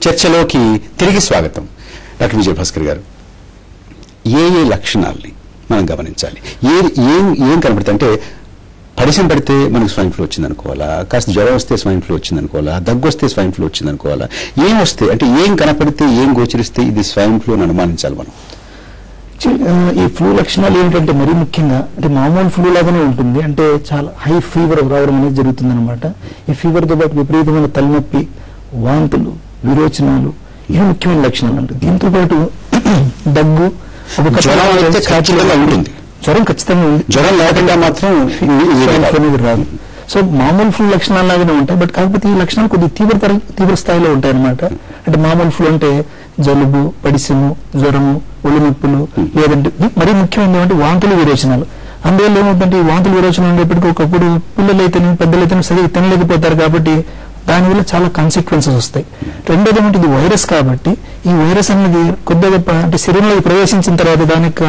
చర్చలోకి తిరిగి స్వాగతం. డాక్టర్ విజయభాస్కర్ గారు, ఏ లక్షణాలని మనం గమనించాలి? ఏం కనబడుతుంది అంటే, పడిసం పడితే మనకు స్వైన్ ఫ్లూ వచ్చిందనుకోవాలా, కాస్త జ్వరం వస్తే స్వైన్ ఫ్లూ వచ్చిందనుకోవాలా, దగ్గు వస్తే స్వైన్ ఫ్లూ వచ్చిందనుకోవాలా, ఏం వస్తే అంటే ఏం కనపడితే ఏం గోచరిస్తే ఇది స్వైన్ ఫ్లూ అని అనుమానించాలి మనం? ఈ ఫ్లూ లక్షణాలు ఏంటంటే మరీ ముఖ్యంగా అంటే మామూలు ఫ్లూ లాగానే ఉంటుంది. అంటే చాలా హై ఫీవర్ రావడం అనేది జరుగుతుంది అనమాట. ఈ ఫీవర్తో పాటు విపరీతమైన తలనొప్పి, వాంతులు, విరోచనాలు ఇవి ముఖ్యమైన లక్షణాలు అంటారు. దీంతో పాటు దగ్గు, జ్వరం ఖచ్చితంగా ఉంది. జ్వరం లేకుండా మాత్రం రాదు. సో మామూలు ఫ్లూ లక్షణాలు లాగానే ఉంటాయి. బట్ కాకపోతే ఈ లక్షణాలు కొద్దిగా తీవ్ర స్థాయిలో ఉంటాయి అనమాట. అంటే మామూలు ఫ్లూ అంటే జలుబు, పడిసెము, జ్వరము, ఒళ్ళు నొప్పులు, లేదంటే మరీ ముఖ్యమైనది ఏమంటే వాంతులు, విరోచనాలు. అందువల్ల ఏమవుతుందంటే ఈ వాంతులు విరోచనాలు ఉండేప్పటికీ ఒకప్పుడు పిల్లలైతేనే పెద్దలైతేనే సరిగ్గా తినలేకపోతారు. కాబట్టి దానివల్ల చాలా కాన్సిక్వెన్సెస్ వస్తాయి. రెండోది ఏమంటే ఇది వైరస్ కాబట్టి ఈ వైరస్ అనేది కొద్దిగా అంటే శరీరంలో ప్రవేశించిన తర్వాత దాని యొక్క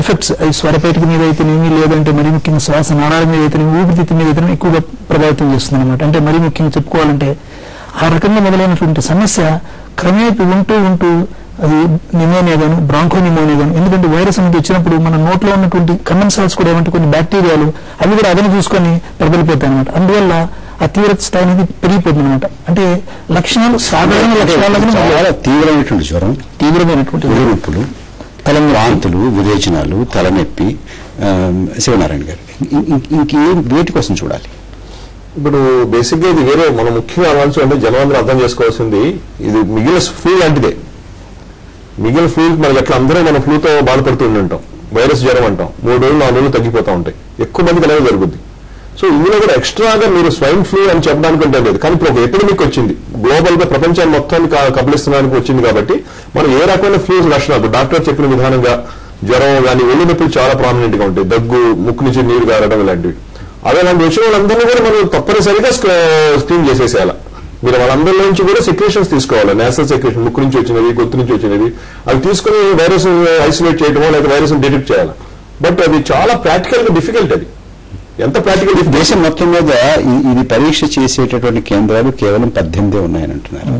ఎఫెక్ట్స్ స్వరపేటిక మీద అయితేనేమి, లేదంటే మరీ ముఖ్యంగా శ్వాస నాళాల మీద అయితేనేమి, ఊపిరితిత్తు మీద అయితేనే ఎక్కువగా ప్రభావితం చేస్తుంది అనమాట. అంటే మరీ ముఖ్యంగా చెప్పుకోవాలంటే ఆ రకంగా మొదలైనటువంటి సమస్య క్రమేపీ ఉంటూ అది నిమోనియా గాను, బ్రాంకో నిమోనియా గాను. ఎందుకంటే వైరస్ అనేది వచ్చినప్పుడు మన నోట్లో ఉన్నటువంటి కండెన్సర్స్ కూడా ఏమంటే కొన్ని బ్యాక్టీరియాలు అవి కూడా అదను చూసుకొని ప్రబలిపోతాయి అనమాట. అందువల్ల ఆ తీవ్ర స్థాయి అనేది పెరిగిపోతుంది అనమాట. అంటే లక్షణాలు సాధారణ లక్షణాలు తీవ్రమైనటువంటి జ్వరం, తీవ్రమైనటువంటి నొప్పులు, వాంతులు, విరేచనాలు, తలనొప్పి. శివనారాయణ గారు, ఇంకేం వేటి కోసం చూడాలి? ఇప్పుడు బేసిక్ గా ఇది వేరే మనం ముఖ్యంగా అవ్వాల్సి అంటే జనం అర్థం చేసుకోవాల్సింది, ఇది మిగిలిన ఫ్లూ లాంటిదే. మిగిలిన ఫ్లూ మనకి ఎట్లా అందరూ మనం ఫ్లూతో బాధపడుతూ ఉంటాం, వైరస్ జ్వరం అంటాం, 3 రోజులు 4 రోజులు తగ్గిపోతూ ఉంటాయి. ఎక్కువ మందికి అలాగే జరుగుద్ది. సో ఇందులో కూడా ఎక్స్ట్రాగా మీరు స్వైన్ ఫ్లూ అని చెప్పడానికంటే లేదు, కానీ ఇప్పుడు ఒక ఎపిడమిక్ వచ్చింది, గ్లోబల్ గా ప్రపంచాన్ని మొత్తాన్ని కబలిస్తున్నానికి వచ్చింది. కాబట్టి మనం ఏ రకమైన ఫ్లూ లక్షణాలు డాక్టర్ చెప్పిన విధానంగా జ్వరం కానీ, ఒళ్ళు నొప్పులు చాలా ప్రామినెంట్ గా ఉంటాయి, దగ్గు, ముక్కు నుంచి నీరు గారడం ఇలాంటివి. అలాంటి వచ్చిన వాళ్ళందరినీ కూడా మనం తప్పనిసరిగా స్క్రీన్ చేసేసేయాలి. మీరు వాళ్ళందరిలో నుంచి కూడా సెక్రేషన్స్ తీసుకోవాలి, నేషనల్ సెక్రేషన్, ముక్కు నుంచి వచ్చినవి, గొంతు నుంచి వచ్చినవి, అవి తీసుకుని వైరస్ ఐసోలేట్ చేయడమో లేదా వైరస్ డిటెక్ట్ చేయాలి. బట్ అది చాలా ప్రాక్టికల్ గా డిఫికల్ట్. అది ఎంత ప్రాక్టికల్? దేశం మొత్తం మీద ఇది పరీక్ష చేసేటటువంటి కేంద్రాలు కేవలం 18 ఉన్నాయని అంటున్నారు.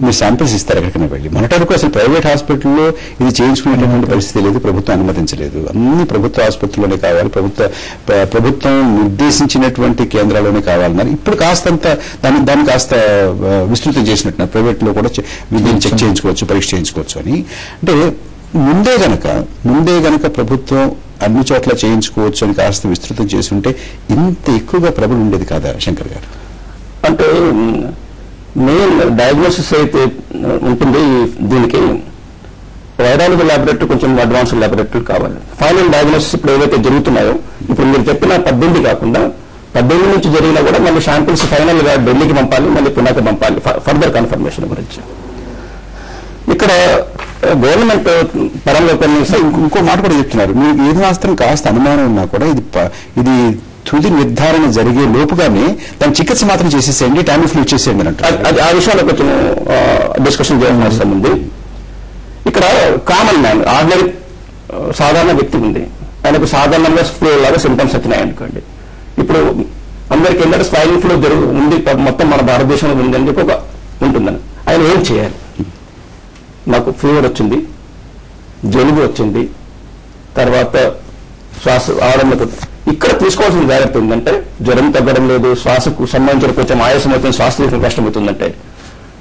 మీరు శాంపిల్స్ ఇస్తారు ఎక్కడికైనా వెళ్ళి. మొన్నటి వరకు అసలు ప్రైవేట్ హాస్పిటల్లో ఇది చేయించుకునేటటువంటి పరిస్థితి లేదు, ప్రభుత్వం అనుమతించలేదు. అన్ని ప్రభుత్వ ఆసుపత్రుల్లోనే కావాలి, ప్రభుత్వం నిర్దేశించినటువంటి కేంద్రాల్లోనే కావాలన్నారు. ఇప్పుడు కాస్తంత దాన్ని కాస్త విస్తృతం చేసినట్టున్నారు. ప్రైవేట్ లో కూడా దీన్ని చెక్ చేయించుకోవచ్చు, పరీక్ష చేయించుకోవచ్చు అని. అంటే ముందే గనక ప్రభుత్వం అన్ని చోట్ల చేయించుకోవచ్చు అని కాస్త విస్తృతం చేసి ఉంటే ఇంత ఎక్కువగా ప్రబలి ఉండేది కాదా శంకర్ గారు? అంటే మెయిన్ డయాగ్నోసిస్ అయితే ఉంటుంది. దీనికి వైరాలజీ ల్యాబొరేటరీ కొంచెం అడ్వాన్స్డ్ ల్యాబొరేటరీ కావాలి. ఫైనల్ డయాగ్నోసిస్ ఇప్పుడు ఏవైతే జరుగుతున్నాయో, ఇప్పుడు మీరు చెప్పిన 18 కాకుండా 18 నుంచి జరిగినా కూడా మళ్ళీ శాంపిల్స్ ఫైనల్ గా ఢిల్లీకి పంపాలి, మళ్ళీ పుణెకి పంపాలి ఫర్దర్ కన్ఫర్మేషన్ గురించి. ఇక్కడ గవర్నమెంట్ పరంగా ఇంకో మాట కూడా చెప్తున్నారు, మీరు ఏది మాత్రం కాస్త అనుమానం ఉన్నా కూడా ఇది తుది నిర్ధారణ జరిగే లోపుగానే దాని చికిత్స మాత్రం చేసేసేయండి, టామిఫ్లూ ఇచ్చేసేయండి అంటారు. అది ఆ విషయంలో కొంచెం డిస్కషన్ చేయాల్సిన అవసరం ఉంది. ఇక్కడ కామన్ మ్యాన్, ఆర్డినరీ సాధారణ వ్యక్తి ఉంది, ఆయనకు సాధారణంగా ఫ్లూ లాగా సింటమ్స్ వచ్చినాయి అనుకోండి. ఇప్పుడు అందరికి ఏంటంటే స్వైన్ ఫ్లూ ఉంది మొత్తం మన భారతదేశంలో ఉందని చెప్పి ఒక ఉంటుందని, ఆయన ఏం చేయాలి? నాకు ఫీవర్ వచ్చింది, జలుబు వచ్చింది, తర్వాత శ్వాస ఆడడం, ఇక్కడ తీసుకోవాల్సిన జాగ్రత్త ఏంటంటే జ్వరం తగ్గడం లేదు, శ్వాసకు సంబంధించిన కొంచెం ఆయాసం అవుతుంది, శ్వాస తీసుకోవడం కష్టమవుతుందంటే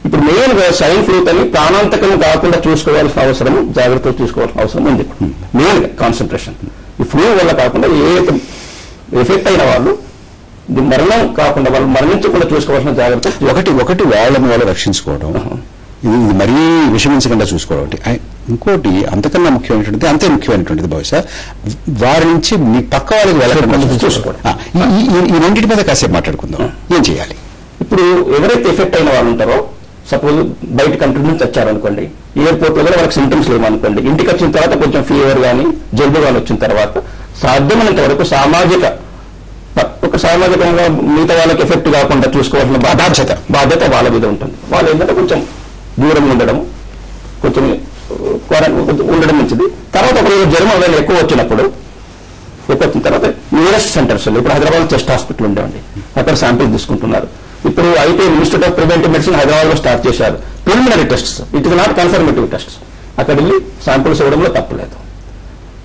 ఇప్పుడు మెయిన్ గా స్వైన్ ఫ్లూ అని ప్రాణాంతకం కాకుండా చూసుకోవాల్సిన అవసరం, జాగ్రత్తలు తీసుకోవాల్సిన అవసరం ఉంది. మెయిన్ కాన్సన్ట్రేషన్ ఈ ఫ్లూ వల్ల కాకుండా ఏ ఎఫెక్ట్ అయిన వాళ్ళు మరణం కాకుండా, వాళ్ళు మరణించకుండా చూసుకోవాల్సిన జాగ్రత్త ఒకటి వాళ్ళని రక్షించుకోవడం, ఇది మరీ విషమించకుండా చూసుకోవడం. ఇంకోటి అంతకన్నా ముఖ్యమైనటువంటిది, అంతే ముఖ్యమైనటువంటిది బహుశా వారి నుంచి మీ పక్క వాళ్ళకి వెళ్ళకుండా చూసుకోవడం. ఈ రెండింటి మీద కాసేపు మాట్లాడుకుందాం. ఏం చేయాలి? ఇప్పుడు ఎవరైతే ఎఫెక్ట్ అయిన వాళ్ళు ఉంటారో, సపోజ్ బయట కంట్రీ నుంచి వచ్చారనుకోండి, ఎయిర్పోర్ట్ లో వాళ్ళకి సింటమ్స్ లేవనుకోండి, ఇంటికి వచ్చిన తర్వాత కొంచెం ఫీవర్ కానీ జలుబు కానీ వచ్చిన తర్వాత సాధ్యమైనంత వరకు సామాజికంగా మిగతా వాళ్ళకి ఎఫెక్ట్ కాకుండా చూసుకోవాల్సిన బాధ్యత వాళ్ళ మీద ఉంటుంది. వాళ్ళు ఏంటంటే కొంచెం దూరం ఉండడం, కొంచెం ఉండడం మంచిది. తర్వాత ఒకరోజు జ్వరం అనేది ఎక్కువ వచ్చిన తర్వాత నియరెస్ట్ సెంటర్స్, ఇప్పుడు హైదరాబాద్ చెస్ట్ హాస్పిటల్ ఉండేవండి, అక్కడ శాంపిల్ తీసుకుంటున్నారు. ఇప్పుడు అయితే institute of preventive medicine Hyderabad లో స్టార్ట్ చేశారు. Preliminary tests, it is not confirmative tests. అక్కడ వెళ్ళి శాంపుల్స్ ఇవ్వడంలో తప్పలేదు.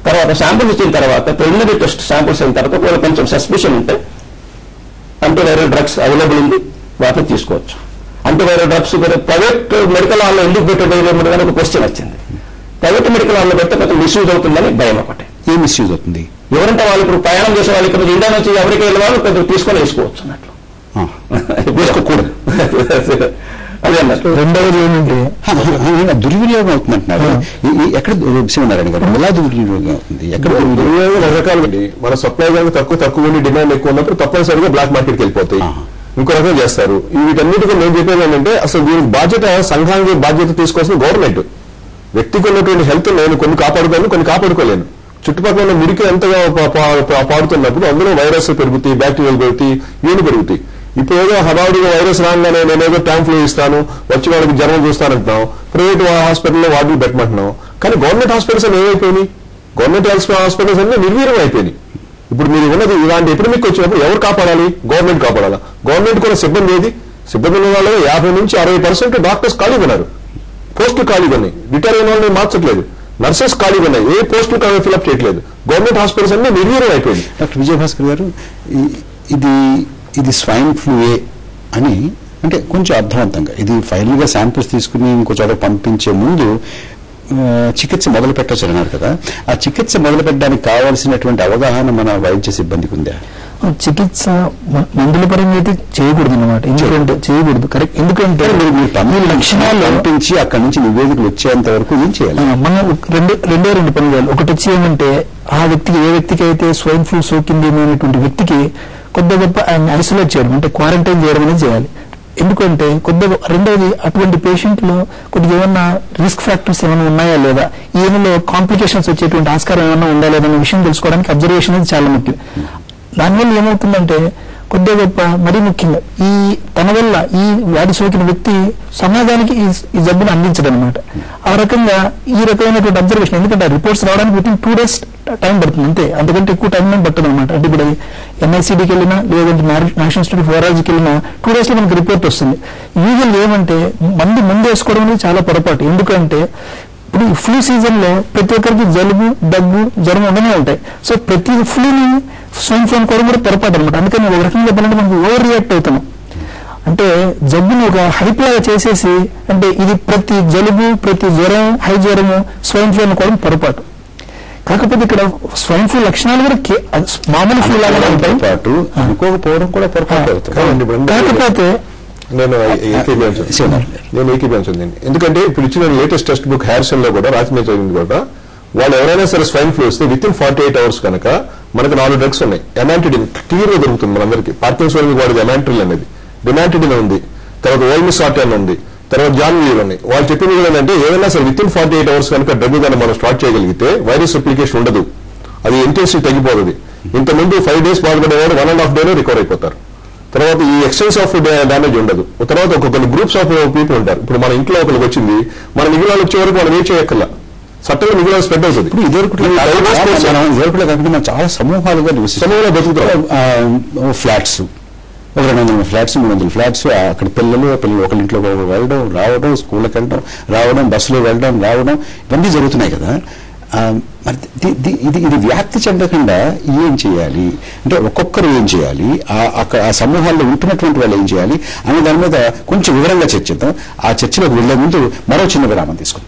తర్వాత శాంపుల్స్ ఇచ్చిన తర్వాత ప్రిలిమినరీ టెస్ట్ శాంపుల్స్ అయిన తర్వాత ఒకవేళ కొంచెం సస్పిషన్ ఉంటే యాంటీవైరల్ డ్రగ్స్ అవైలబుల్ ఉంది, వాటిని తీసుకోవచ్చు. యాంటీవైరల్ డ్రగ్స్ ప్రైవేట్ మెడికల్ హాల్లో ఎందుకు పెట్టడం ఒక క్వశ్చన్ వచ్చింది. ప్రైవేట్ మెడికల్ హాల్లో పెడితే కొంచెం మిస్యూజ్ అవుతుందని భయం ఒకటి. ఏం మిస్యూజ్ అవుతుంది? ఎవరంటే వాళ్ళు ఇప్పుడు ప్రయాణం చేసే వాళ్ళు ఇక్కడ ఇండియా నుంచి ఎవరికి వెళ్ళే వాళ్ళు కొంచెం తీసుకొని వేసుకోవచ్చు అన్నట్లు. వేసుకోకూడదు. అదే అన్నట్లు. రెండవది ఏంటంటే దుర్వినియోగం అవుతుందంటున్నారు. ఎక్కడ శివనారాయణ గారు ఎలా దుర్వినియోగం అవుతుంది? ఎక్కడ దుర్వినియోగం రకరకాలు అండి. మన సప్లై కనుక తక్కువ ఉండి డిమాండ్ ఎక్కువ ఉన్నప్పుడు తప్పనిసరిగా బ్లాక్ మార్కెట్కి వెళ్ళిపోతాయి. ఇంకో రకం చేస్తారు. వీటన్నిటికీ నేను చెప్పేది ఏంటంటే అసలు దీనికి బాధ్యత సంఘానికి బాధ్యత తీసుకోవాల్సిన గవర్నమెంట్. వ్యక్తికి ఉన్నటువంటి హెల్త్ నేను కొన్ని కాపాడుకోలేను, కొన్ని కాపాడుకోలేను. చుట్టుపక్కల మురికి ఎంతగా పాడుతున్నప్పుడు అందులో వైరస్ పెరుగుతాయి, బ్యాక్టీరియాలు పెరుగుతాయి, ఇవన్నీ పెరుగుతాయి. ఇప్పుడు ఏదో హడావుడిగా వైరస్ రాగానే నేనేదో ట్యాంఫ్లూ ఇస్తాను, వచ్చి వాళ్ళకి జ్వరం చూస్తానంటున్నాం, ప్రైవేట్ హాస్పిటల్లో వార్డులు పెట్టమంటున్నాం. కానీ గవర్నమెంట్ హాస్పిటల్స్ ఏమైపోయినాయి? గవర్నమెంట్ హాస్పిటల్స్ అన్నీ నిర్వీర్యం అయిపోయినాయి. ఇప్పుడు మీరు ఉన్నది ఇలాంటి ఎపిడమిక్ వచ్చినప్పుడు ఎవరు కాపాడాలి? గవర్నమెంట్ కాపాడాలా? గవర్నమెంట్ కూడా సిబ్బంది ఏది? సిబ్బంది ఉన్న వాళ్ళు 50 నుంచి 60% డాక్టర్స్ ఖాళీగా ఉన్నారు, పోస్టులు ఖాళీగా ఉన్నాయి. రిటైర్ అయిన వాళ్ళని మార్చట్లేదు, నర్సెస్ ఖాళీగా ఉన్నాయి, ఏ పోస్టులు కానీ ఫిల్అప్ చేయట్లేదు. గవర్నమెంట్ హాస్పిటల్స్ అన్నీ నిర్వీర్యం అయిపోయింది. డాక్టర్ విజయభాస్కర్ గారు, ఇది స్వైన్ ఫ్లూయే అని అంటే కొంచెం అర్థవంతంగా ఇది ఫైనల్ గా శాంపిల్స్ తీసుకుని ఇంకో చోట పంపించే ముందు చికిత్స మొదలు పెట్టచ్చు అన్నారు కదా. ఆ చికిత్స మొదలు పెట్టడానికి కావాల్సినటువంటి అవగాహన మన వైద్య సిబ్బందికి ఉందా? చికిత్స మందుల పరంగా అయితే చేయకూడదు అన్నమాట. ఎందుకంటే చేయకూడదు, కరెక్ట్. ఎందుకంటే మీరు పన్నుల లక్షణాలు పంపించి అక్కడి నుంచి నివేదికలు వచ్చేంత వరకు ఏం చేయాలి? మనం రెండు పనులు చేయాలి. ఒకటి వచ్చి ఏమంటే ఆ వ్యక్తికి, ఏ వ్యక్తికి అయితే స్వైన్ ఫ్లూ సోకింది అనేటువంటి వ్యక్తికి కొద్ది గొప్ప ఆయన ఐసోలేట్ చేయడం, అంటే క్వారంటైన్ చేయడం అనేది చేయాలి. ఎందుకంటే రెండవది అటువంటి పేషెంట్ లో కొద్దిగా ఏమన్నా రిస్క్ ఫ్యాక్టర్స్ ఏమైనా ఉన్నాయా లేదా, ఈయనలో కాంప్లికేషన్స్ వచ్చేటువంటి ఆస్కారం ఏమైనా ఉందా లేదా అనే విషయం తెలుసుకోవడానికి అబ్జర్వేషన్ అనేది చాలా ముఖ్యం. దానివల్ల ఏమవుతుందంటే కొద్దిగా గొప్ప మరీ ముఖ్యంగా తన వల్ల ఈ వ్యాధి సోకిన వ్యక్తి సమాజానికి ఈ జబ్బును అందించడం అనమాట. ఆ రకంగా ఈ రకమైనటువంటి అబ్జర్వేషన్, ఎందుకంటే రిపోర్ట్స్ రావడానికి వితిన్ 2 days టైం పడుతుంది అంతే, అంతకంటే ఎక్కువ టైం పడుతుంది అనమాట. అంటే ఇప్పుడు NICDకి వెళ్ళినా లేదంటే నేషనల్ ఇన్స్టిట్యూట్ ఆఫ్ వైరాలజీకి వెళ్ళినా 2 days లో మనకి రిపోర్ట్ వస్తుంది. యూజువల్ ఏమంటే ముందు వేసుకోవడం అనేది చాలా పొరపాటు. ఎందుకంటే ఇప్పుడు ఫ్లూ సీజన్ లో ప్రతి ఒక్కరికి జలుబు, దగ్గు, జ్వరం ఉండనే ఉంటాయి. సో ప్రతి ఫ్లూని స్వైన్ ఫ్లూ అనుకోవడం కూడా పొరపాటు అనమాట. అందుకని ఒక రకంగా చెప్పాలంటే మనకు ఓవర్ రియాక్ట్ అవుతున్నాం. అంటే జబ్బుని ఒక హైప్ లాగా చేసేసి, అంటే ఇది ప్రతి జలుబు, ప్రతి జ్వరం, హై జ్వరము స్వైన్ ఫ్లూ అనుకోవడం పొరపాటు. కాకపోతే ఇక్కడ స్వైన్ ఫ్లూ లక్షణాలు కూడా మామూలు ఫ్లూ లాగా ఉంటాయి, అనుకోకపోవడం కూడా పొరపాటు. కాకపోతే నేను ఏకీభవించండి. ఎందుకంటే ఇప్పుడు ఇచ్చిన లేటెస్ట్ టెక్స్ట్ బుక్ హ్యారిసన్ లో కూడా రాత్రి చదివింది కూడా, వాళ్ళు ఎవరైనా సరే స్వైన్ ఫ్లూ వస్తే విత్ ఇన్ 48 hours కనుక మనకు 4 డ్రగ్స్ ఉన్నాయి. ఎమాంటిడిన్ క్లియర్ గా దొరుకుతుంది మనందరికీ. పార్కిన్సన్ వాడేది ఎమాంట్రిల్ అనేది, డిమాంటిడిన్ ఉంది, తర్వాత ఓల్మిసార్టన్ ఉంది, తర్వాత జాన్వీర్ ఉన్నాయి. వాళ్ళు చెప్పింది ఏంటంటే ఏదైనా సరే విత్ ఇన్ 48 hours కనుక డ్రగ్ కనుక మనం స్టార్ట్ చేయగలిగితే వైరస్ అప్లికేషన్ ఉండదు, అది ఇంటెన్సిటీ తగ్గిపోతుంది. ఇంతకుముందు 5 days బాధపడేవాడు 1.5 day రికవర్ అయిపోతారు. తర్వాత ఈ ఎక్స్టెన్స్ ఆఫ్ డ్యామేజ్ ఉండదు. తర్వాత కొన్ని గ్రూప్స్ ఆఫ్ పీపుల్ ఉంటారు. ఇప్పుడు మన ఇంట్లో ఒకరికి వచ్చింది, మన మిగిలిన వచ్చే వరకు మనం ఏం చేయక్కర్లా, చట్టంగా మిగిలిన స్ప్రెడ్ అవుతుంది. ఇప్పుడు ఇదివరకులో కాకుండా మనం చాలా సమూహాలుగా బతుకుతాం. ఫ్లాట్స్, 200 ఫ్లాట్స్, 300 ఫ్లాట్స్, అక్కడ పిల్లలు ఒకరింట్లో వెళ్ళడం రావడం, స్కూళ్ళకి వెళ్ళడం రావడం, బస్సులో వెళ్ళడం రావడం, ఇవన్నీ జరుగుతున్నాయి కదా. మరి ఇది వ్యాప్తి చెందకుండా ఏం చేయాలి అంటే ఒక్కొక్కరు ఏం చేయాలి, ఆ సమూహాల్లో ఉంటున్నటువంటి వాళ్ళు ఏం చేయాలి అనే దాని మీద కొంచెం వివరంగా చర్చిద్దాం. ఆ చర్చలోకి వెళ్లే ముందు మరో చిన్న విరామం తీసుకుందాం.